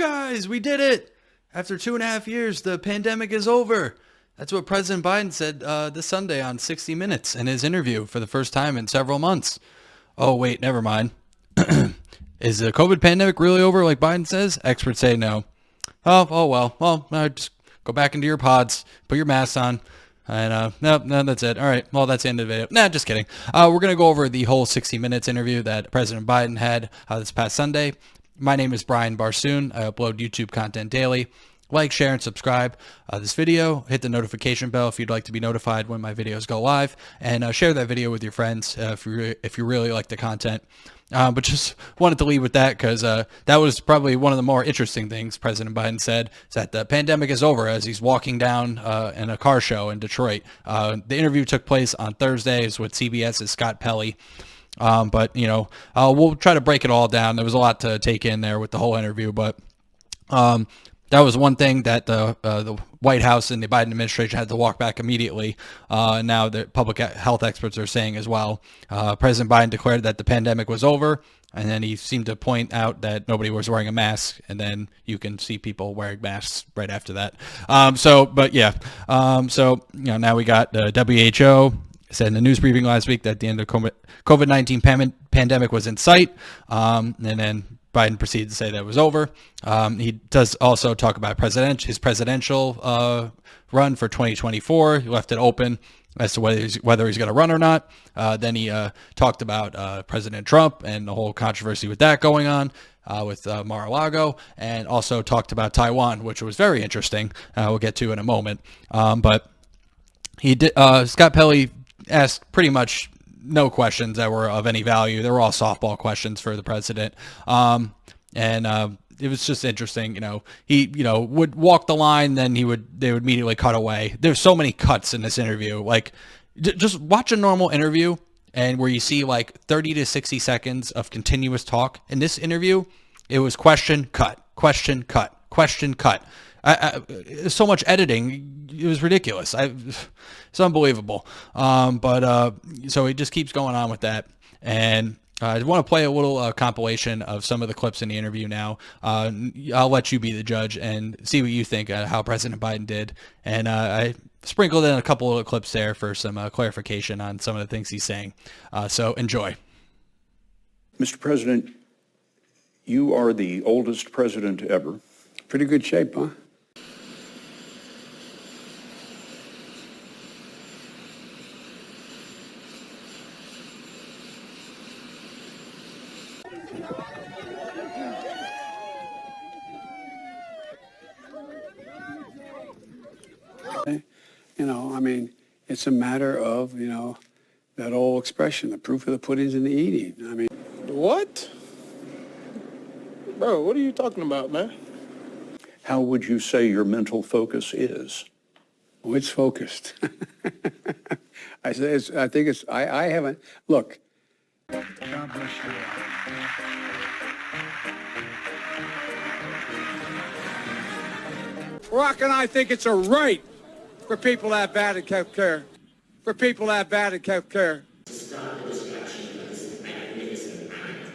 guys, we did it. After 2.5 years, the pandemic is over. That's what President Biden said this Sunday on 60 Minutes in his interview for the first time in several months. Oh, wait, never mind. Is the COVID pandemic really over like Biden says? Experts say no. Oh well. Well, just go back into your pods, put your masks on. And no, that's it. All right. Well, that's the end of the video. Nah, just kidding. We're going to go over the whole 60 Minutes interview that President Biden had this past Sunday. My name is Brian Barsoon. I upload YouTube content daily. Like, share, and subscribe this video. Hit the notification bell if you'd like to be notified when my videos go live. And share that video with your friends if you really like the content. But just wanted to lead with that because that was probably one of the more interesting things President Biden said, is that the pandemic is over as he's walking down in a car show in Detroit. The interview took place on Thursdays with CBS's Scott Pelley. But, we'll try to break it all down. There was a lot to take in there with the whole interview, but that was one thing that the White House and the Biden administration had to walk back immediately. And now the public health experts are saying as well. President Biden declared that the pandemic was over, and then he seemed to point out that nobody was wearing a mask, and then you can see people wearing masks right after that. So now we got the WHO said in a news briefing last week that the end of COVID-19 pandemic was in sight, and then Biden proceeded to say that it was over. He does also talk about his presidential run for 2024. He left it open as to whether he's going to run or not. Then he talked about President Trump and the whole controversy with that going on with Mar-a-Lago, and also talked about Taiwan, which was very interesting. We'll get to in a moment. But he did. Scott Pelley asked pretty much no questions that were of any value. They were all softball questions for the president. And it was just interesting. He, would walk the line, then they would immediately cut away. There's so many cuts in this interview. Like, just watch a normal interview and where you see like 30 to 60 seconds of continuous talk. In this interview, it was question, cut, question, cut, question, cut. So much editing, it was ridiculous. It's unbelievable. So it just keeps going on with that. And I want to play a little compilation of some of the clips in the interview now. I'll let you be the judge and see what you think how President Biden did. And I sprinkled in a couple of clips there for some clarification on some of the things he's saying. So enjoy. Mr. President, you are the oldest president ever. Pretty good shape, huh? It's a matter of, that old expression, the proof of the pudding's in the eating. What? Bro, what are you talking about, man? How would you say your mental focus is? Oh, it's focused. I haven't, look. God bless you. Rock and I think it's a right for people to have bad health care. For people to have bad health care. Stop the destruction of this magnificent planet.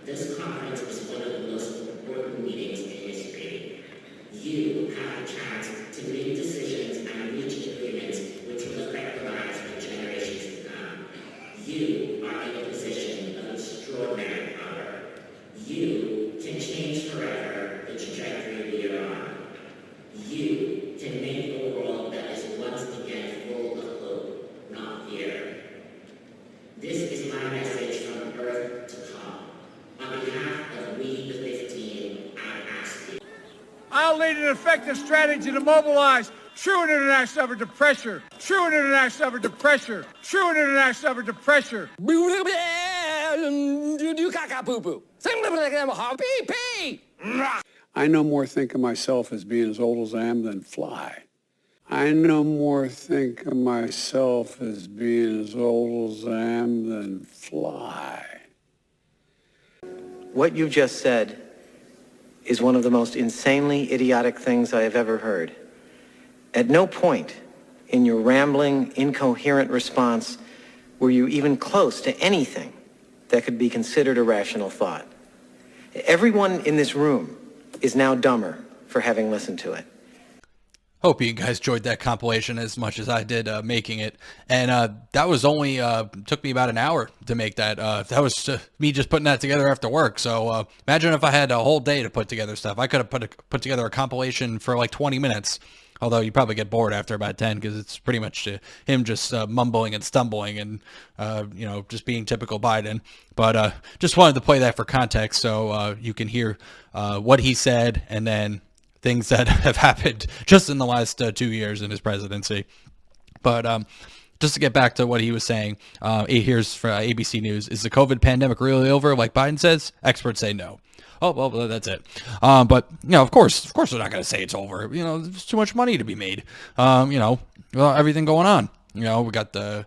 This conference is one of the most important meetings in history. You have a chance to make decisions and reach agreements which will affect the lives of generations to come. You are in a position of extraordinary power. You can change forever the trajectory we are on. You can make a world that is once again full of hope, not fear. This is my message from Earth to come. On behalf of We the 15, I ask you. I'll lead an effective strategy to mobilize true international effort to pressure. True international effort to pressure. True international effort to pressure. I no more think of myself as being as old as I am than fly. I no more think of myself as being as old as I am than fly. What you just said is one of the most insanely idiotic things I have ever heard. At no point in your rambling, incoherent response were you even close to anything that could be considered a rational thought. Everyone in this room is now dumber for having listened to it. Hope you guys enjoyed that compilation as much as I did making it. And that was only, took me about an hour to make that. That was me just putting that together after work. So imagine if I had a whole day to put together stuff. I could have put together a compilation for like 20 minutes. Although you probably get bored after about 10 because it's pretty much him just mumbling and stumbling and, just being typical Biden. But just wanted to play that for context so you can hear what he said and then things that have happened just in the last 2 years in his presidency. But just to get back to what he was saying, here's for ABC News. Is the COVID pandemic really over, like Biden says? Experts say no. Oh, well, that's it. But, of course they're not going to say it's over. There's too much money to be made. Everything going on. We got the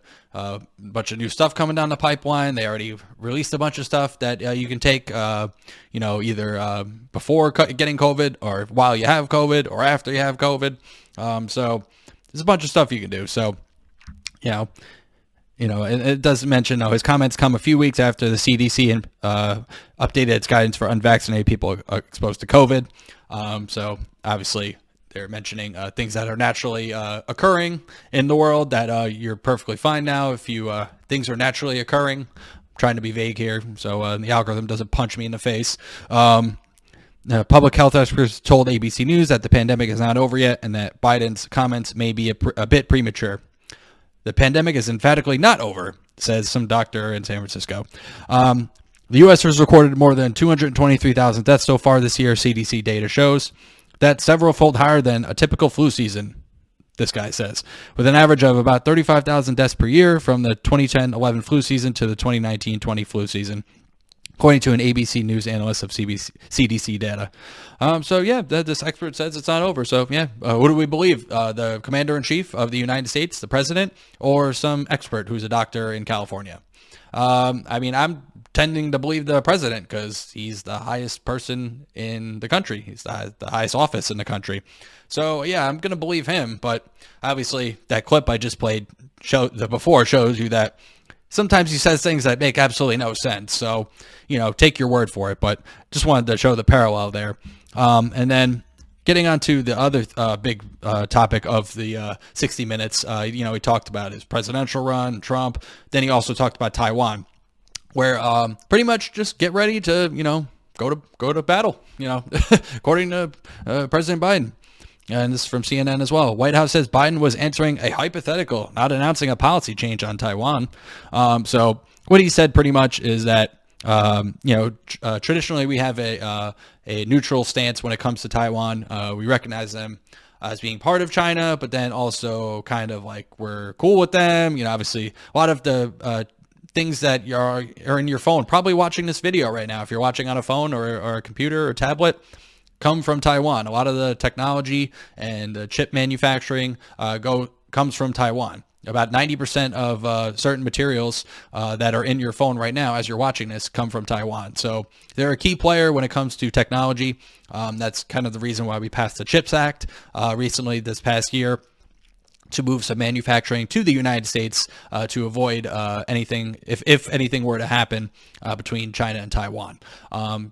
bunch of new stuff coming down the pipeline. They already released a bunch of stuff that you can take, either before getting COVID or while you have COVID or after you have COVID. So there's a bunch of stuff you can do. So, and it does mention, his comments come a few weeks after the CDC updated its guidance for unvaccinated people exposed to COVID. So obviously they're mentioning things that are naturally occurring in the world that you're perfectly fine now if things are naturally occurring. I'm trying to be vague here so the algorithm doesn't punch me in the face. Public health experts told ABC News that the pandemic is not over yet and that Biden's comments may be a bit premature. The pandemic is emphatically not over, says some doctor in San Francisco. The U.S. has recorded more than 223,000 deaths so far this year, CDC data shows. That's several-fold higher than a typical flu season, this guy says, with an average of about 35,000 deaths per year from the 2010-11 flu season to the 2019-20 flu season, according to an ABC News analyst of CDC data. This expert says it's not over. So, who do we believe? The commander-in-chief of the United States, the president, or some expert who's a doctor in California? I'm tending to believe the president because he's the highest person in the country. He's the highest office in the country. So, I'm going to believe him. But obviously, that clip I just played shows you that sometimes he says things that make absolutely no sense. So, take your word for it. But just wanted to show the parallel there. And then getting on to the other big topic of the 60 Minutes, he talked about his presidential run, Trump. Then he also talked about Taiwan, where pretty much just get ready to, go to battle, according to President Biden. And this is from CNN as well. White House says Biden was answering a hypothetical, not announcing a policy change on Taiwan. So what he said pretty much is that, traditionally we have a neutral stance when it comes to Taiwan. We recognize them as being part of China, but then also kind of like we're cool with them. Obviously a lot of the things that are in your phone, probably watching this video right now, if you're watching on a phone or a computer or tablet, come from Taiwan. A lot of the technology and the chip manufacturing comes from Taiwan. About 90% of certain materials that are in your phone right now as you're watching this come from Taiwan. So they're a key player when it comes to technology. That's kind of the reason why we passed the CHIPS Act recently this past year to move some manufacturing to the United States to avoid anything, if anything were to happen between China and Taiwan.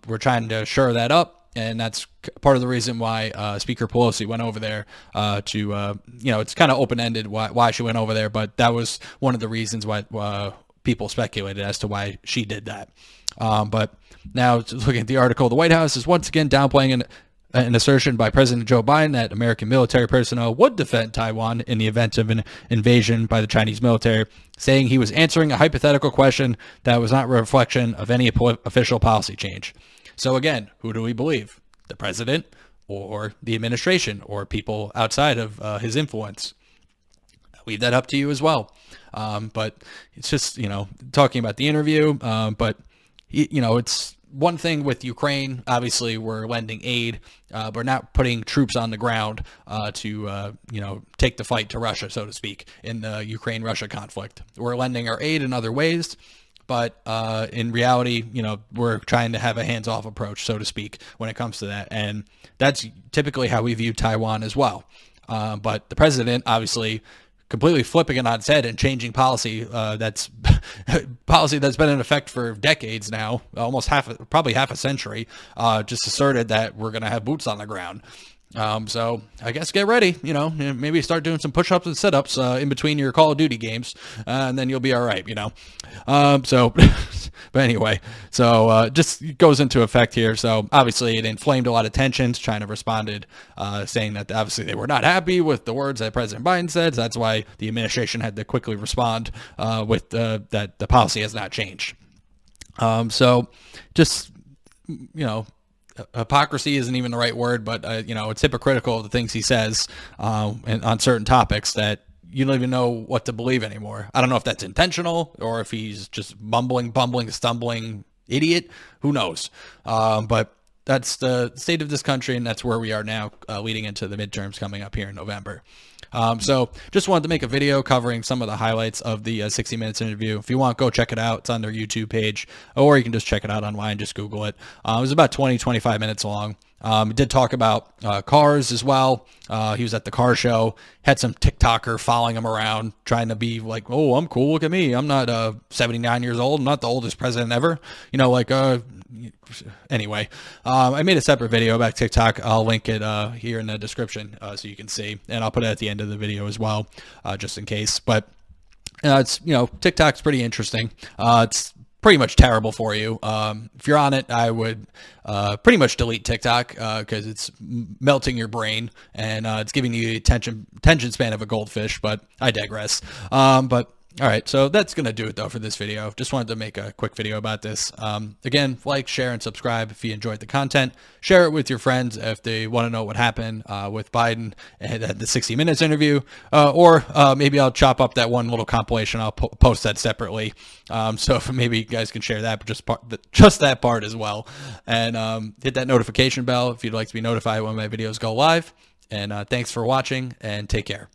We're trying to shore that up. And that's part of the reason why Speaker Pelosi went over there it's kind of open-ended why she went over there, but that was one of the reasons why people speculated as to why she did that. But now, looking at the article, the White House is once again downplaying an assertion by President Joe Biden that American military personnel would defend Taiwan in the event of an invasion by the Chinese military, saying he was answering a hypothetical question that was not a reflection of any official policy change. So again, who do we believe? The president or the administration or people outside of his influence? I'll leave that up to you as well. But it's just, talking about the interview. But, it's one thing with Ukraine. Obviously, we're lending aid. We're not putting troops on the ground to, take the fight to Russia, so to speak, in the Ukraine-Russia conflict. We're lending our aid in other ways. But in reality, we're trying to have a hands-off approach, so to speak, when it comes to that. And that's typically how we view Taiwan as well. But the president obviously completely flipping it on its head and changing policy that's policy that's been in effect for decades now, almost probably half a century, just asserted that we're going to have boots on the ground. So I guess get ready, maybe start doing some push-ups and sit-ups in between your Call of Duty games, and then you'll be all right, but anyway, so just goes into effect here. So obviously it inflamed a lot of tensions. China responded saying that obviously they were not happy with the words that President Biden said. So that's why the administration had to quickly respond with that the policy has not changed. So just, hypocrisy isn't even the right word, but it's hypocritical of the things he says and on certain topics that you don't even know what to believe anymore. I don't know if that's intentional or if he's just bumbling, stumbling idiot. Who knows? But that's the state of this country, and that's where we are now, leading into the midterms coming up here in November. So just wanted to make a video covering some of the highlights of the 60 Minutes interview. If you want, go check it out. It's on their YouTube page, or you can just check it out online. Just Google it. It was about 25 minutes long. He did talk about cars as well. He was at the car show, had some TikToker following him around, trying to be like, oh, I'm cool. Look at me. I'm not 79 years old. I'm not the oldest president ever. Anyway, I made a separate video about TikTok. I'll link it here in the description so you can see, and I'll put it at the end of the video as well, just in case. But it's TikTok's pretty interesting. It's pretty much terrible for you. If you're on it, I would pretty much delete TikTok because it's melting your brain and it's giving you the attention span of a goldfish. But I digress. But all right, so that's going to do it, though, for this video. Just wanted to make a quick video about this. Again, like, share, and subscribe if you enjoyed the content. Share it with your friends if they want to know what happened with Biden and the 60 Minutes interview. Or maybe I'll chop up that one little compilation. I'll post that separately. So if maybe you guys can share that, but just that part as well. And hit that notification bell if you'd like to be notified when my videos go live. And thanks for watching, and take care.